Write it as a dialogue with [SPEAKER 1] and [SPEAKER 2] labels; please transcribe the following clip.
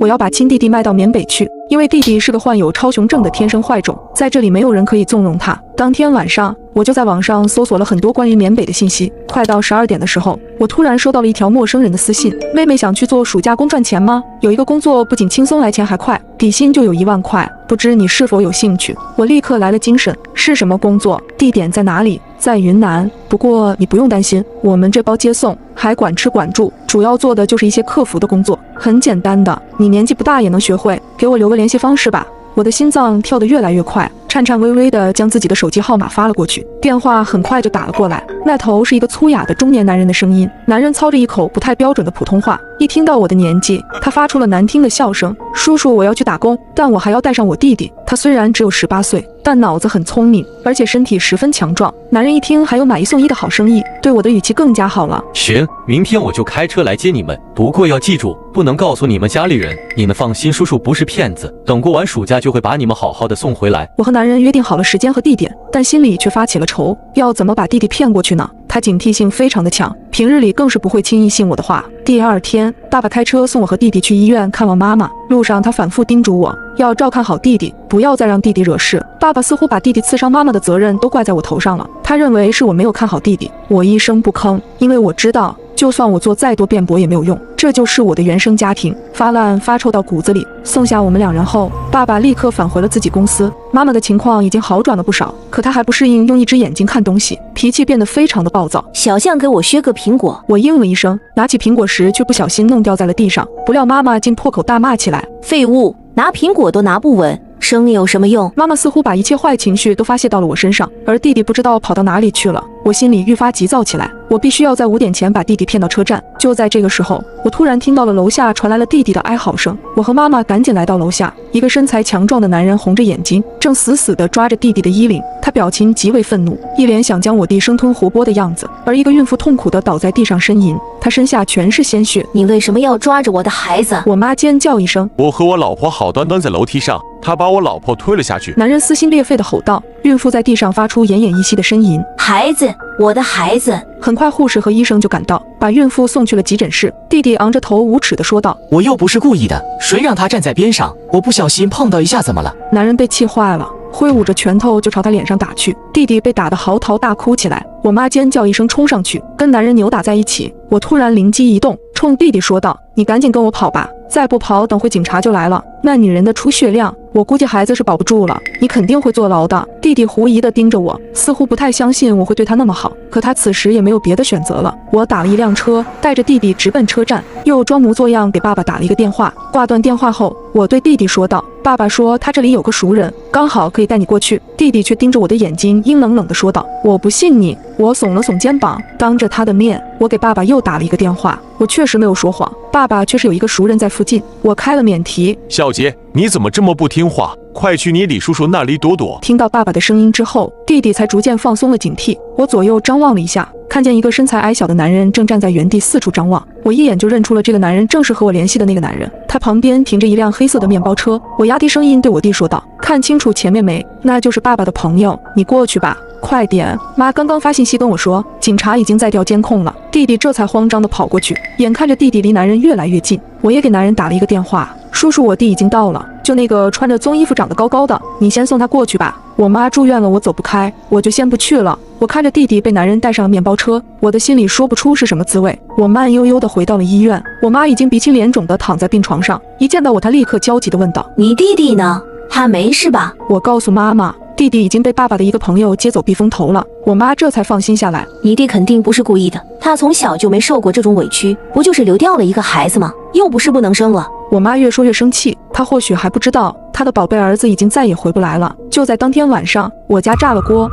[SPEAKER 1] 我要把亲弟弟卖到缅北去，因为弟弟是个患有超雄症的天生坏种，在这里没有人可以纵容他。当天晚上，我就在网上搜索了很多关于缅北的信息。快到12点的时候，我突然收到了一条陌生人的私信：妹妹想去做暑假工赚钱吗？有一个工作不仅轻松来钱还快，底薪就有1万块，不知你是否有兴趣？我立刻来了精神，是什么工作？地点在哪里？在云南。不过你不用担心，我们这包接送，还管吃管住，主要做的就是一些客服的工作，很简单的，你年纪不大也能学会。给我留个联系方式吧。我的心脏跳得越来越快，颤颤巍巍地将自己的手机号码发了过去，电话很快就打了过来。那头是一个粗哑的中年男人的声音，男人操着一口不太标准的普通话。一听到我的年纪，他发出了难听的笑声：叔叔，我要去打工，但我还要带上我弟弟。他虽然只有18岁，但脑子很聪明，而且身体十分强壮。男人一听还有买1送1的好生意，对我的语气更加好了。
[SPEAKER 2] 行，明天我就开车来接你们，不过要记住，不能告诉你们家里人。你们放心，叔叔不是骗子，等过完暑假就会把你们好好的送回来。
[SPEAKER 1] 我和男人约定好了时间和地点，但心里却发起了愁，要怎么把弟弟骗过去呢？他警惕性非常的强，平日里更是不会轻易信我的话。第2天，爸爸开车送我和弟弟去医院看望妈妈，路上他反复叮嘱我要照看好弟弟，不要再让弟弟惹事。爸爸似乎把弟弟刺伤妈妈的责任都怪在我头上了，他认为是我没有看好弟弟。我一声不吭，因为我知道就算我做再多辩驳也没有用，这就是我的原生家庭，发烂发臭到骨子里。送下我们2人后，爸爸立刻返回了自己公司。妈妈的情况已经好转了不少，可她还不适应用一只眼睛看东西，脾气变得非常的暴躁。
[SPEAKER 3] 小象，给我削个苹果。
[SPEAKER 1] 我应了一声，拿起苹果时却不小心弄掉在了地上，不料妈妈竟破口大骂起来：
[SPEAKER 3] 废物，拿苹果都拿不稳，生你有什么用？
[SPEAKER 1] 妈妈似乎把一切坏情绪都发泄到了我身上，而弟弟不知道跑到哪里去了。我心里愈发急躁起来，我必须要在5点前把弟弟骗到车站。就在这个时候，我突然听到了楼下传来了弟弟的哀嚎声。我和妈妈赶紧来到楼下，一个身材强壮的男人红着眼睛，正死死地抓着弟弟的衣领，他表情极为愤怒，一脸想将我弟生吞活剥的样子。而一个孕妇痛苦地倒在地上呻吟，她身下全是鲜血。
[SPEAKER 3] 你为什么要抓着我的孩子？
[SPEAKER 1] 我妈尖叫一声，
[SPEAKER 4] 我和我老婆好端端在楼梯上，他把我老婆推了下去。
[SPEAKER 1] 男人撕心裂肺地吼道。孕妇在地上发出奄奄一息的呻吟。
[SPEAKER 3] 孩子，我的孩子。
[SPEAKER 1] 很快护士和医生就赶到，把孕妇送去了急诊室。弟弟昂着头无耻地说道：
[SPEAKER 5] 我又不是故意的，谁让他站在边上，我不小心碰到一下怎么了？
[SPEAKER 1] 男人被气坏了，挥舞着拳头就朝他脸上打去。弟弟被打得嚎啕大哭起来。我妈尖叫一声冲上去，跟男人扭打在一起。我突然灵机一动，冲弟弟说道：你赶紧跟我跑吧，再不跑等会警察就来了。那女人的出血量，我估计孩子是保不住了，你肯定会坐牢的。弟弟狐疑地盯着我，似乎不太相信我会对他那么好，可他此时也没有别的选择了。我打了一辆车，带着弟弟直奔车站，又装模作样给爸爸打了一个电话。挂断电话后，我对弟弟说道：爸爸说他这里有个熟人，刚好可以带你过去。弟弟却盯着我的眼睛，阴冷冷地说道：我不信你。我耸了耸肩膀，当着他的面，我给爸爸又打了一个电话。我确实没有说谎，爸爸确实有一个熟人在附近。我开了免提：
[SPEAKER 4] 小杰，你怎么这么不听话？快去你李叔叔那里躲躲。
[SPEAKER 1] 听到爸爸的声音之后，弟弟才逐渐放松了警惕。我左右张望了一下，看见一个身材矮小的男人正站在原地四处张望。我一眼就认出了这个男人正是和我联系的那个男人，他旁边停着一辆黑色的面包车。我压低声音对我弟说道：看清楚前面没？那就是爸爸的朋友，你过去吧，快点。妈刚刚发信息跟我说，警察已经在调监控了。弟弟这才慌张地跑过去，眼看着弟弟离男人越来越近，我也给男人打了一个电话：叔叔，我弟已经到了，就那个穿着棕衣服长得高高的，你先送他过去吧。我妈住院了，我走不开，我就先不去了。我看着弟弟被男人带上了面包车，我的心里说不出是什么滋味。我慢悠悠地回到了医院，我妈已经鼻青脸肿地躺在病床上，一见到我，她立刻焦急地问道：
[SPEAKER 3] 你弟弟呢？他没事吧？
[SPEAKER 1] 我告诉妈妈，弟弟已经被爸爸的一个朋友接走避风头了。我妈这才放心下来。
[SPEAKER 3] 你弟肯定不是故意的，他从小就没受过这种委屈，不就是流掉了一个孩子吗？又不是不能生了。
[SPEAKER 1] 我妈越说越生气，她或许还不知道，她的宝贝儿子已经再也回不来了。就在当天晚上，我家炸了锅。